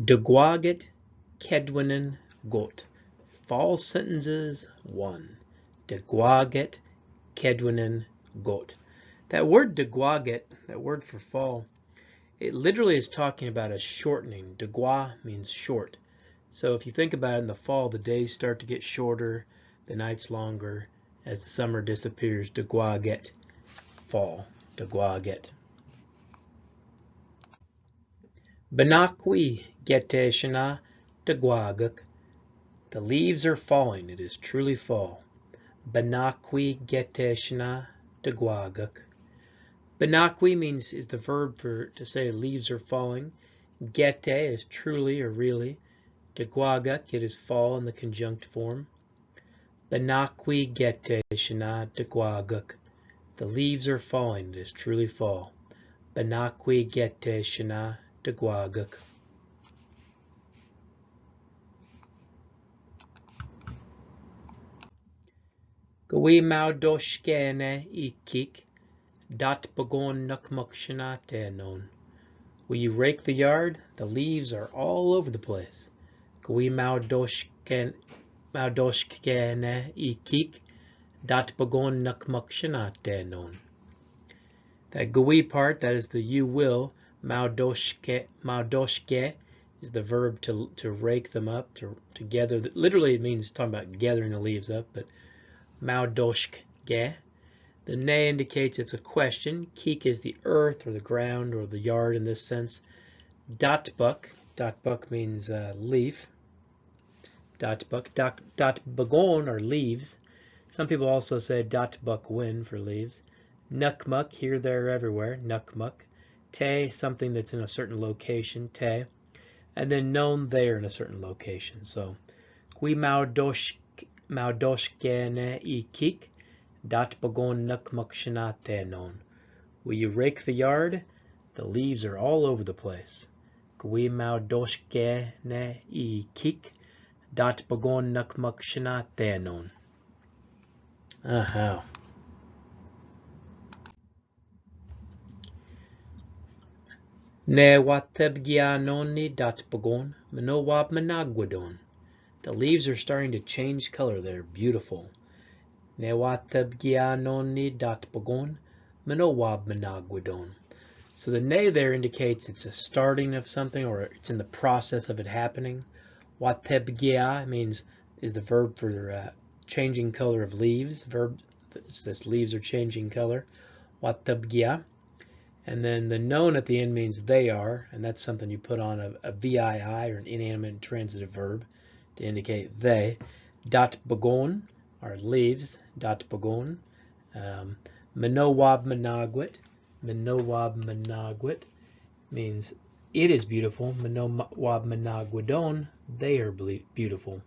Degwaget Kedwinin Got. Fall sentences 1. Degwaget Kedwinin Got. That word degwaget, that word for fall, it literally is talking about a shortening. Degwa means short. So if you think about it, in the fall, the days start to get shorter, the nights longer. As the summer disappears, degwaget, fall, degwaget. Benakwi gete shana degwaguk. The leaves are falling, it is truly fall. Benakwi gete shana degwaguk. Benakwi means is the verb to say leaves are falling. Gete is truly or really. Degwaguk, it is fall in the conjunct form. Benakwi gete shana degwaguk. The leaves are falling, it is truly fall. Benakwi gete shana degwaguk. Gwi maudoshkene ikik. Dat bagon nukmukshana tenon. Will you rake the yard? The leaves are all over the place. Gwi maudoshkene ikik. Dat bagon nukmukshana tenon. That gui part, that is the you will. Maudoshke is the verb to rake them up, to gather. Literally it means talking about gathering the leaves up, but maudoshke. The ne indicates it's a question. Kik is the earth or the ground or the yard in this sense. Datbuk means leaf. Datbuk. Datbagon are leaves. Some people also say datbuk win for leaves. Nukmuk, here, there, everywhere. Nukmuk. Te, something that's in a certain location. Te. And then known there in a certain location. So, Gwi maudoshkene ikik. Dat bagon nukmukshana tenon. Will you rake the yard? The leaves are all over the place. Gwi maudoshkene ikik. Dat bagon nukmukshana tenon. Aha. Ne watebgianoni dat bagon minowab managwadon. The leaves are starting to change color. They're beautiful. Ne watebgianoni dat bagon minowab managwadon. So the ne there indicates it's a starting of something, or it's in the process of it happening. Watebgia means is the verb for changing color of leaves. Verb that says leaves are changing color. Watebgia. And then the known at the end means they are, and that's something you put on a VII or an inanimate transitive verb to indicate they. Dat bagon are leaves. Dat bagon. Minowab managwit. Minowab managwit means it is beautiful. Minowab managwadon, they are beautiful.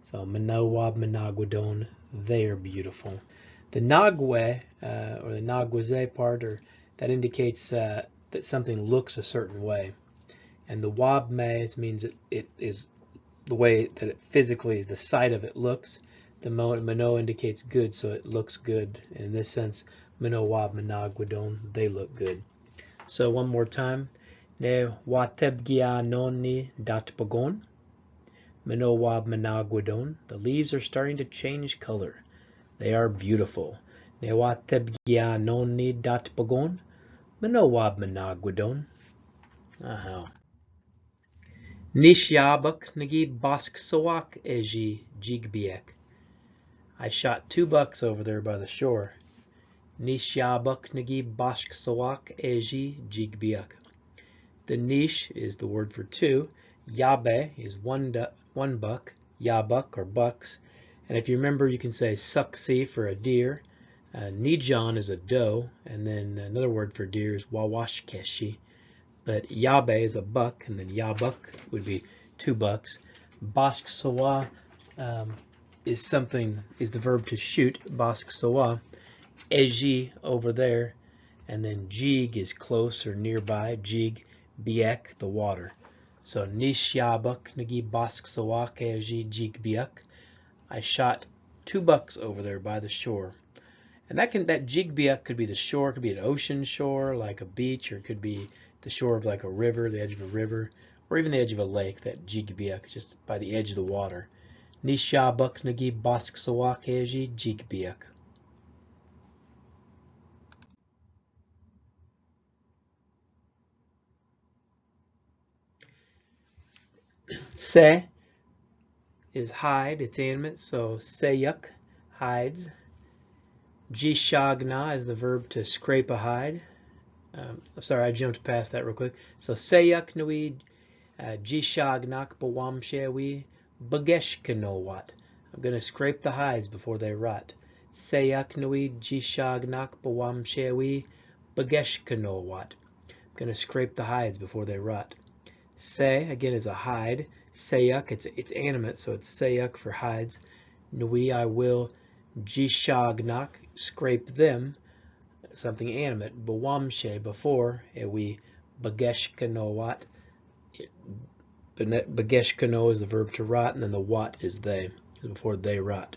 So minowab managwadon, they are beautiful. The nagwe or the nagwaze part, or that indicates that something looks a certain way. And the wabme means it is the way that it physically, the sight of it looks. The mano indicates good, so it looks good. In this sense, mano wab managwadon, they look good. So one more time. Ne watebgianoni dat bagon. Mano wab managwadon. The leaves are starting to change color. They are beautiful. Ne watebgianoni dat bagon. Minowab managwadon. Aha. Nishyabuk nagi bask sawak eji jigbiek. I shot 2 bucks over there by the shore. Nishyabuk nagi bask sawak eji jigbiek. The nish is the word for 2. Yabe is one buck. Yabuk or bucks. And if you remember, you can say suksi for a deer. Nijan is a doe, and then another word for deer is wawashkeshi. But yabe is a buck, and then yabuk would be 2 bucks. Bask sawa is the verb to shoot. Bask sawa. Eji over there, and then jig is close or nearby. Jig, biek, the water. So nish yabuk nagi bask sawa eji jig biek. I shot 2 bucks over there by the shore. And that jigbiak could be the shore, it could be an ocean shore like a beach, or it could be the shore of like a river, the edge of a river, or even the edge of a lake, that jigbiak, just by the edge of the water. Nishabak nagi basksawakaji jigbiak. Se is hide, it's animate, so seyuk, hides. Jishagna is the verb to scrape a hide. Sorry, I jumped past that real quick. So seyuk nui jishagnak bawamshewi bageshkanowat. I'm going to scrape the hides before they rot. Seyuk nui jishagnak bawamshewi bageshkanowat. I'm going to scrape the hides before they rot. Se, again, is a hide. Seyuk, it's animate, so it's seyuk for hides. Nui, I will. Jishagnak, scrape them, something animate. Bawamshe, before. Ewi bageshkanowat. Bageshkano is the verb to rot, and then the wat is they, before they rot.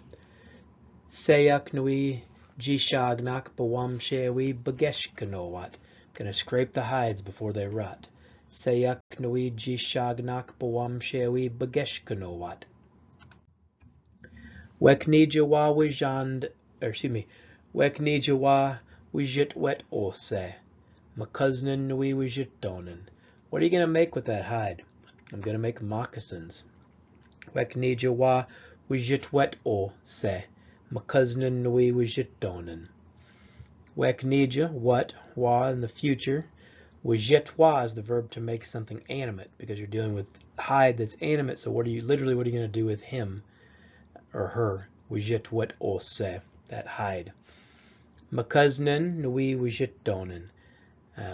Seyuk nui jishagnak bawamshe ewi bageshkanowat. Gonna scrape the hides before they rot. Seyuk nui jishagnak bawamshe ewi bageshkanowat. Weknijawa wijand, Weknijawa wijit wet ose. Makuznan nui wijit donan. What are you going to make with that hide? I'm going to make moccasins. Weknijawa wijit wet ose. Makuznan nui wijit donan. Weknija, what, wa in the future. Wijit wa is the verb to make something animate, because you're dealing with hide that's animate, so what are you going to do with him or her? Wijit wet ose, that hide. Makuznan nui wijit donan.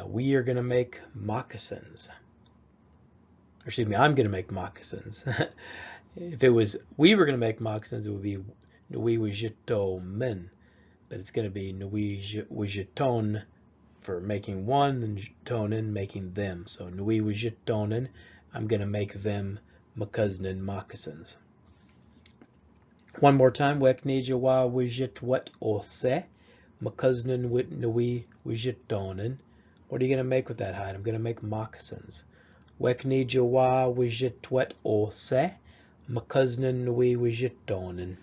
We are going to make moccasins. Or excuse me, I'm going to make moccasins. If it was we were going to make moccasins, it would be nui wijito men. But it's going to be nui wijiton for making one, and tonen making them. So nui wijitonen, I'm going to make them makuznan moccasins. One more time. Weknijawa wijit wet ose. Makuznan wit nui wijitonen. What are you going to make with that hide? I'm going to make moccasins. Weknijawa wijit wet ose. Makuznan nui wijitonen.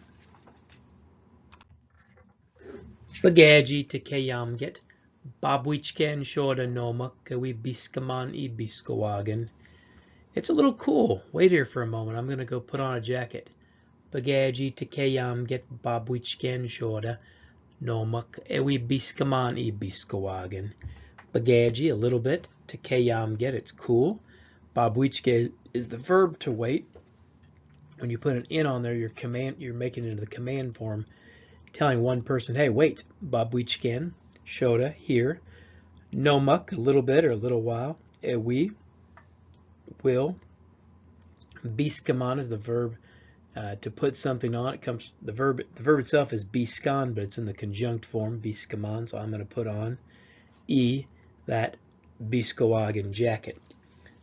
Bagaji tekeyamget. Babwichken shoda nomak kawi biskaman I biskawagen. It's a little cool. Wait here for a moment. I'm going to go put on a jacket. Bagaji tekeyamget babwichken shoda nomak ewi biskaman I biskawagen. Bagaji, a little bit. Tekeyamget, it's cool. Babwichke is the verb to wait. When you put an in on there, you're making it into the command form, telling one person, hey, wait. Babwichken, shoda, here. Nomak, a little bit or a little while. Ewi, will. Biskaman is the verb to put something on. It comes the verb itself is biskan, but it's in the conjunct form, biskaman. So I'm going to put on that biskawagen jacket.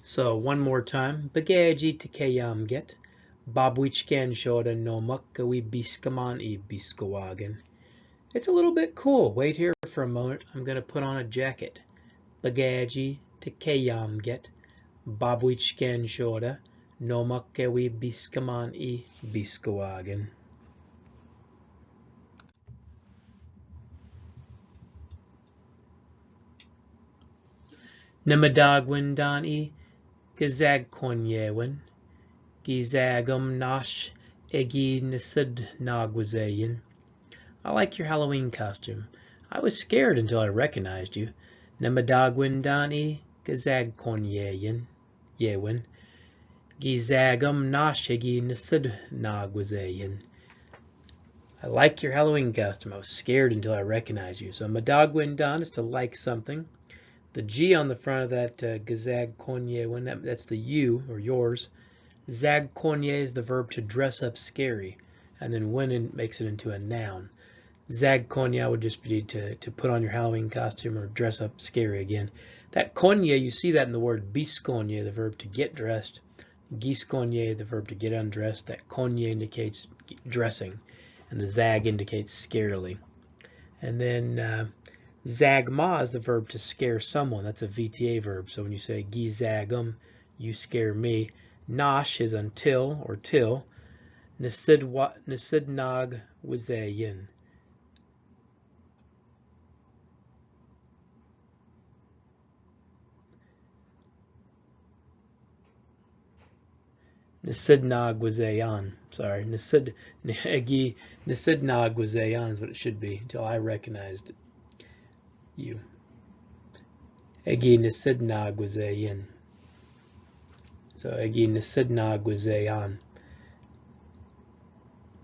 So one more time. Bagaji tekeyamget. Babwichken shoda nomak kawi biskaman I biskawagen. It's a little bit cool. Wait here for a moment. I'm going to put on a jacket. Bagaji tekeyamget. Babwichken shoda nomak kawi biskaman I biskawagen. Namadagwin dani gazag konyewen. Gizagum nash egi nisid nagwazayin. I like your Halloween costume. I was scared until I recognized you. Namadagwin dani gazag konyeyen. Yewin. Gizagum nash egi nisid nagwazayin. I like your Halloween costume. I was scared until I recognized you. So madagwin dan is to like something. The G on the front of that gazag konye, that's the you or yours. Zag konye is the verb to dress up scary, and then when makes it into a noun. Zag konye would just be to put on your Halloween costume or dress up scary again. That konye, you see that in the word biskonye, the verb to get dressed. Giskonye, the verb to get undressed. That konye indicates dressing, and the zag indicates scarily. And then zagma is the verb to scare someone. That's a VTA verb. So when you say gizagum, You scare me. Nosh is until or till. Nisidnog wizayin. Nisidnog wizayan. Sorry, Nisidnog wizayan is what it should be until I recognized you. Egi Nisidnog wizayin. So Egi Nisidnog wizayan.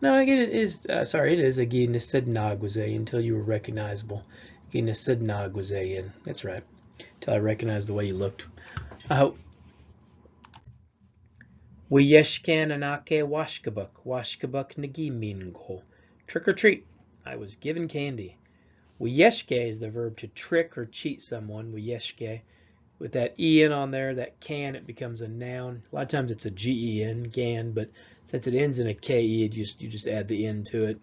No, again, it is, sorry, it is Egi Nisidnog wizayin until you were recognizable. Egi Nisidnog wizayin. That's right. Until I recognized the way you looked. I hope. Wiyeshkan anake washkabuk. Washkabuk nagi mingo. Trick or treat. I was given candy. Wiyeshke is the verb to trick or cheat someone. Wiyeshke. With that en on there, that can, it becomes a noun. A lot of times it's a gen, gan, but since it ends in a ke, you just add the n to it.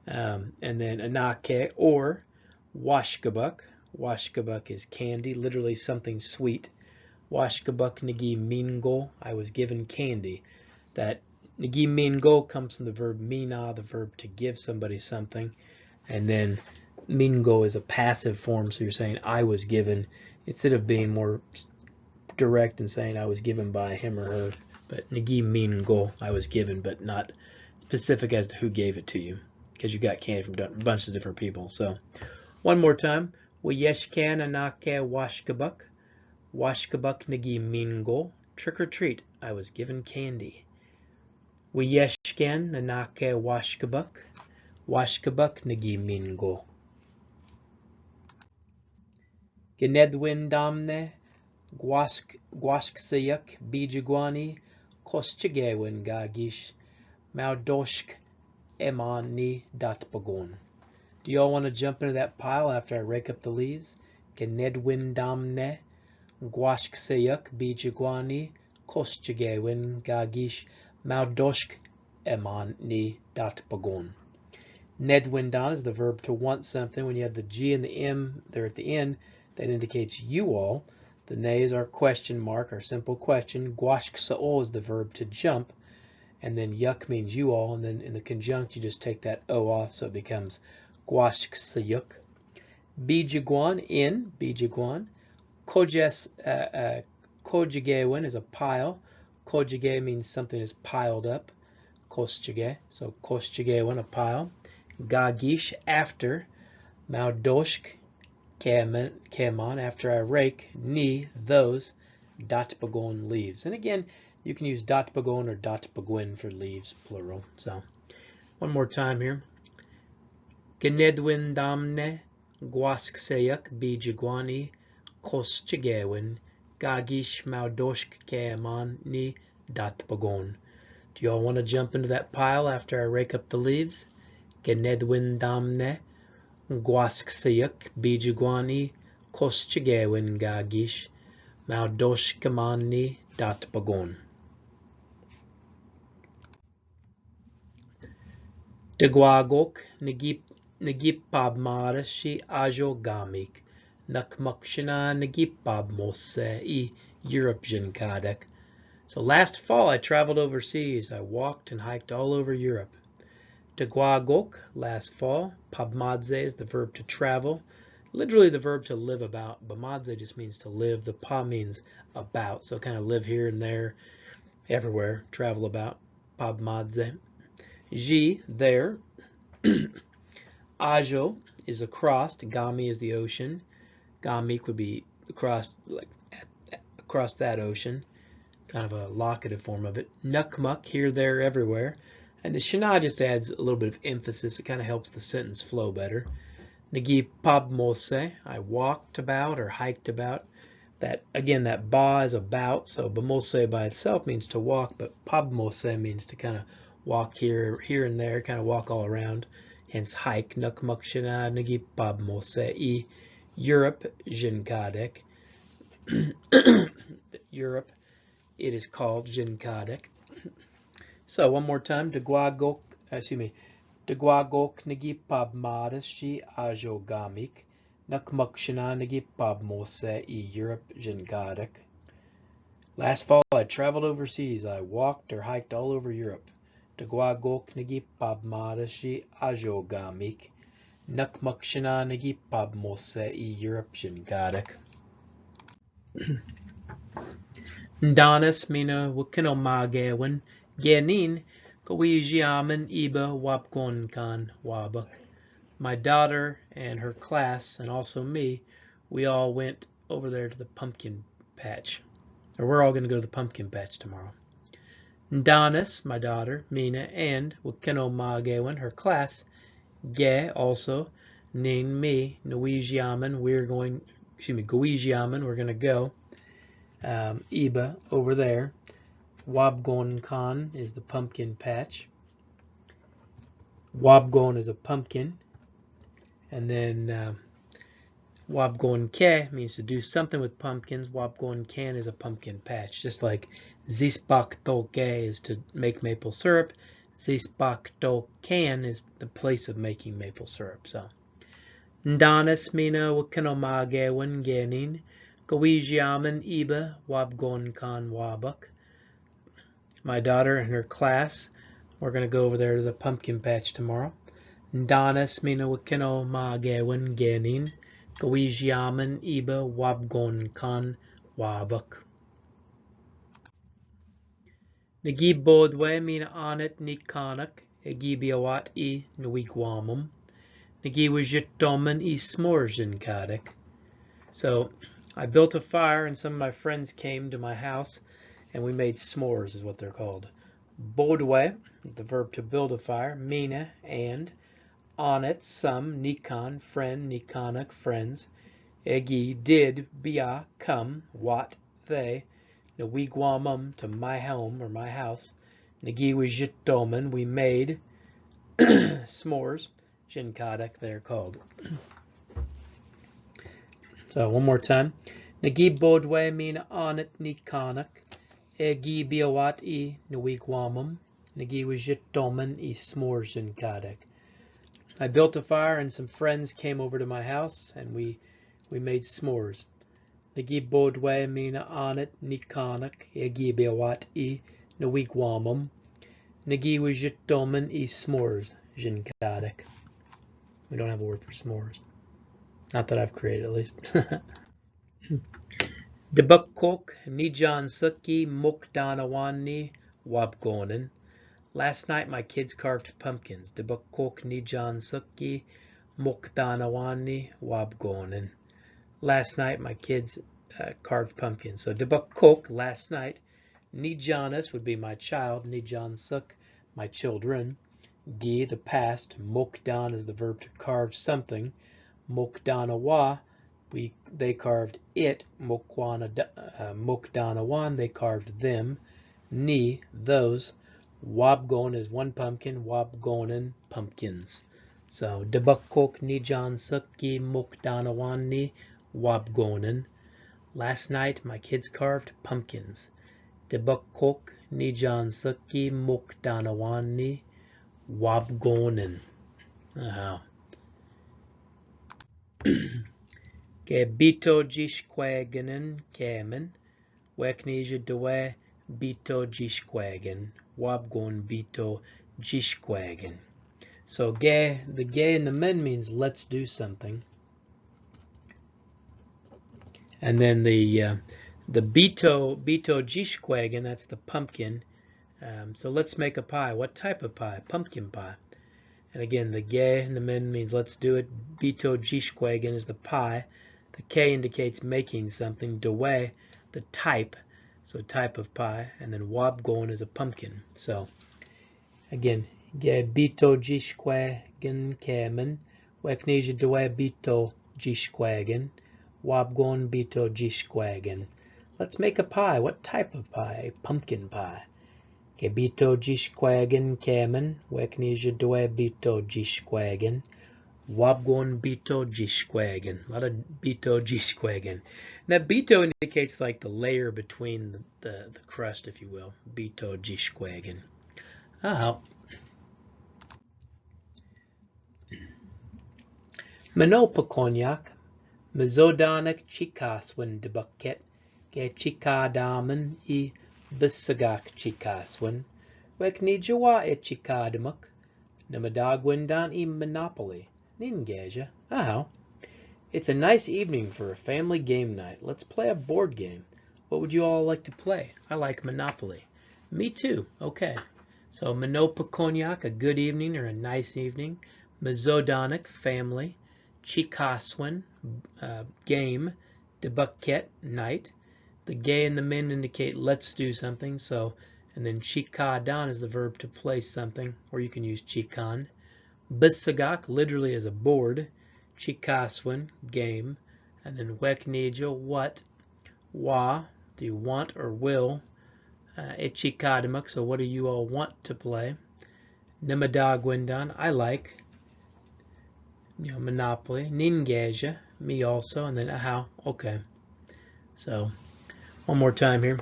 And then anake or washkabuk. Washkabuk is candy, literally something sweet. Washkabuk nagi mingo. I was given candy. That nagi mingo comes from the verb mina, the verb to give somebody something. And then mingo is a passive form, so you're saying I was given, instead of being more direct and saying I was given by him or her. But nagi mingo, I was given, but not specific as to who gave it to you, because you got candy from a bunch of different people. So one more time. Wiyeshkan anake washkabuk. Washkabuk nagi mingo. Trick or treat. I was given candy. Wiyeshkan anake washkabuk. Washkabuk nagi mingo. Genedwin damne. Gwasksayuk bijiguani. Koschigewin gagish. Maudoshk emani datpagon. Do y'all want to jump into that pile after I rake up the leaves? Genedwin damne. Gwasksayuk bijiguani. Koschigewin gagish. Maudoshk emani datpagon. Nedwindan is the verb to want something. When you have the G and the M there at the end, that indicates you all. The ne is our question mark, our simple question. Gwashksa'o is the verb to jump. And then yuk means you all. And then in the conjunct, you just take that O off, so it becomes gwashksa'yuk. Bijiguan, in, bijiguan. Kojigewin is a pile. Kojige means something is piled up. Koschige, so koschigewin, a pile. Gagish, after. Maudoshk, keman, after I rake. Ni, those. Datpagon, leaves. And again, you can use datpagon or datpagwin for leaves, plural. So one more time here. Genedwin damne. Gwasksayuk bijiguani. Koschigewin. Gagish, maudoshk, keman, ni, datpagon. Do y'all want to jump into that pile after I rake up the leaves? Genedwin damne. Gwasksayuk bijiguani. Koschigewin gagish. Maudoshkamani datpagon. Degwagok nagipabmarashi ajo gamik. Nakmakshana nagipabmose I European kadek. So last fall I traveled overseas. I walked and hiked all over Europe. Degwagok, last fall. Pabmadze is the verb to travel. Literally the verb to live about. Bamadze just means to live. The pa means about. So kind of live here and there, everywhere. Travel about. Pabmadze. Ji, there. Ajo is across. Gami is the ocean. Gamik would be across, like across that ocean. Kind of a locative form of it. Nukmuk, here, there, everywhere. And the shana just adds a little bit of emphasis. It kind of helps the sentence flow better. Nagi pabmose, I walked about or hiked about. That, again, that ba is about, so bamose by itself means to walk, but pabmose means to kind of walk here and there, kind of walk all around. Hence hike. Nukmuk shana nagi pabmose I Europe jinkadek. Europe, it is called jinkadek. So one more time, Degwagok nagi pabmadashi ajo gamik. Nakmukshana nagi pabmose I Europe jinkadek. Last fall I traveled overseas. I walked or hiked all over Europe. Dagwagok nagi pabmadashi ajogamik. Nukmukshana nagi pabmose I European gadak. Ndanas mina wikinomagewan genin kawijiaman iba wapgonkan wabak. My daughter and her class, and also me, we all went over there to the pumpkin patch. Or we're all going to go to the pumpkin patch tomorrow. Ndanis, my daughter, Mina, and Wikinomagewan, her class, Ge, also, Ning, me, Nawijiaman, we're going to go. Iba, over there. Wabgon is the pumpkin patch. Wabgon is a pumpkin. And then Wabgon Ke means to do something with pumpkins. Wabgon Can is a pumpkin patch. Just like Zisbak Toke is to make maple syrup. Zisbak Tokan is the place of making maple syrup. So Ndanis Mina Wakanomage Wangenin Gawijiaman Iba Wabgon Kan Wabak. My daughter and her class, we're going to go over there to the pumpkin patch tomorrow. Ndanis Mina Wakanomage Wangenin Gawijiaman Iba Wabgon Kan Wabak. Nagi Bodwe Mina Anet Nikanak Egibiawat I Nwigwamum. Nagi Wajitoman I Smorjan Kadak. So I built a fire and some of my friends came to my house and we made s'mores is what they're called. Bodwe is the verb to build a fire. Mina and on it some Nikon friend Nikanak friends. Egi did bia come what they Nawigwamum to my home or my house. Nagi Wajitoman we made s'mores. Jinkadak they're called. So one more time. Nagi Bodwe mina onit Nikanak. Egi biawat I Nawigwamum. Nagi Wajitoman I s'mores Jinkadak. I built a fire and some friends came over to my house and we made s'mores. Nagi Bodwe mina onit Nikanak. Egi biawat I Nawigwamum. Nagi Wajitoman I s'mores Jinkadak. We don't have a word for s'mores. Not that I've created, at least. Debukok Nijan Suki Mokdanawani Wabgonen. Last night my kids carved pumpkins. Debukok Nijan Suki Mokdanawani Wabgonen. Last night my kids carved pumpkins. So Debukok, last night. Nijanas would be my child. Nijan Suk, my children. Gi, the past. Mokdan is the verb to carve something. Mokdanawa, they carved it. Mokdanawan, they carved them. Ni, those. Wabgon is one pumpkin. Wabgonen, pumpkins. So Debukok Nijan Sukki Mokdanawani Wabgonen. Last night my kids carved pumpkins. Debukok Nijan Sukki Mokdanawani Wabgonen. Ke bito jishkwagenen kamen. Weknija dewe bito jishkwagen. Wabgon bito jishkwagen. So the ge in the men means let's do something. And then the bito jishkwagen, that's the pumpkin. So let's make a pie. What type of pie? Pumpkin pie. And again, the ge in the men means let's do it. Bito jishkwagen is the pie. The k indicates making something. Dewe, the type, so type of pie. And then wabgon is a pumpkin. So again, ge bito jishkwagen kamen. Weknija dewe bito jishkwagen. Wabgon bito jishkwagen. Let's make a pie. What type of pie? Pumpkin pie. Ke bito jishkwagen kamen. Weknija dewe bito jishkwagen. Wabgon bito jishkwagen. A lot of bito jishkwagen. That bito indicates like the layer between the crust, if you will. Bito jishkwagen. Manopa konyak. Mazodanak chikas when debuket. ke chikadaman I bisagak chikaswin, wek nijawa e chikadamuk, namadagwindan I monopoly, ningaja, aho. It's a nice evening for a family game night. Let's play a board game. What would you all like to play? I like Monopoly. Me too. Okay. So Monopokonyak, a good evening or a nice evening. Mazodonik, family. Chikaswin, game. Debuket, night. The gay and the men indicate let's do something. So, and then chikadan is the verb to play something, or you can use chikan. Bisagak literally is a board. Chikaswin, game. And then weknija, what. Wa, do you want or will? Ichikadamuk, so what do you all want to play? Nimadagwindan, I like. Monopoly. Ningaja, me also. And then how? Okay. So, one more time here.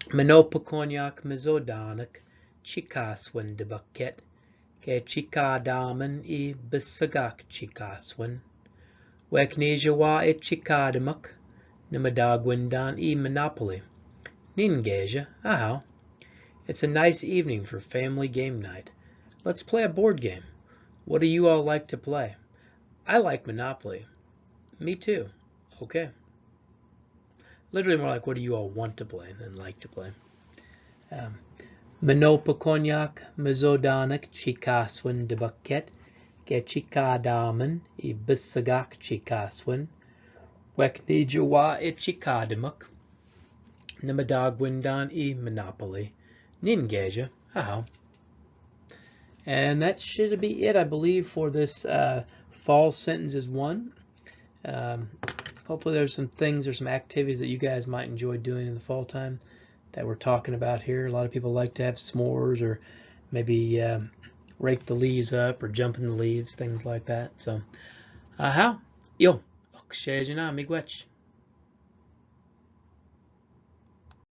Monopokonyak mizodanak. Chikaswin debuket. Ke chikadaman I bisagak chikaswin. Wekneja wa ichikadamuk. Nimadagwindan I monopoly. Ningaja, aho. It's a nice evening for family game night. Let's play a board game. What do you all like to play? I like Monopoly. Me too. Okay. Literally more like what do you all want to play than like to play. Monopokonyak, Mazodanak, Chikaswin debuket, ke chikadaman I bisagak chikaswin, weknijawa ichikadamuk, Nimadagwindan I monopoly, ningaja, aho. And that should be it, I believe, for this fall sentences 1. Hopefully there's some things or some activities that you guys might enjoy doing in the fall time that we're talking about here. A lot of people like to have s'mores or maybe rake the leaves up or jump in the leaves, things like that. So, aho, yo, miigwech.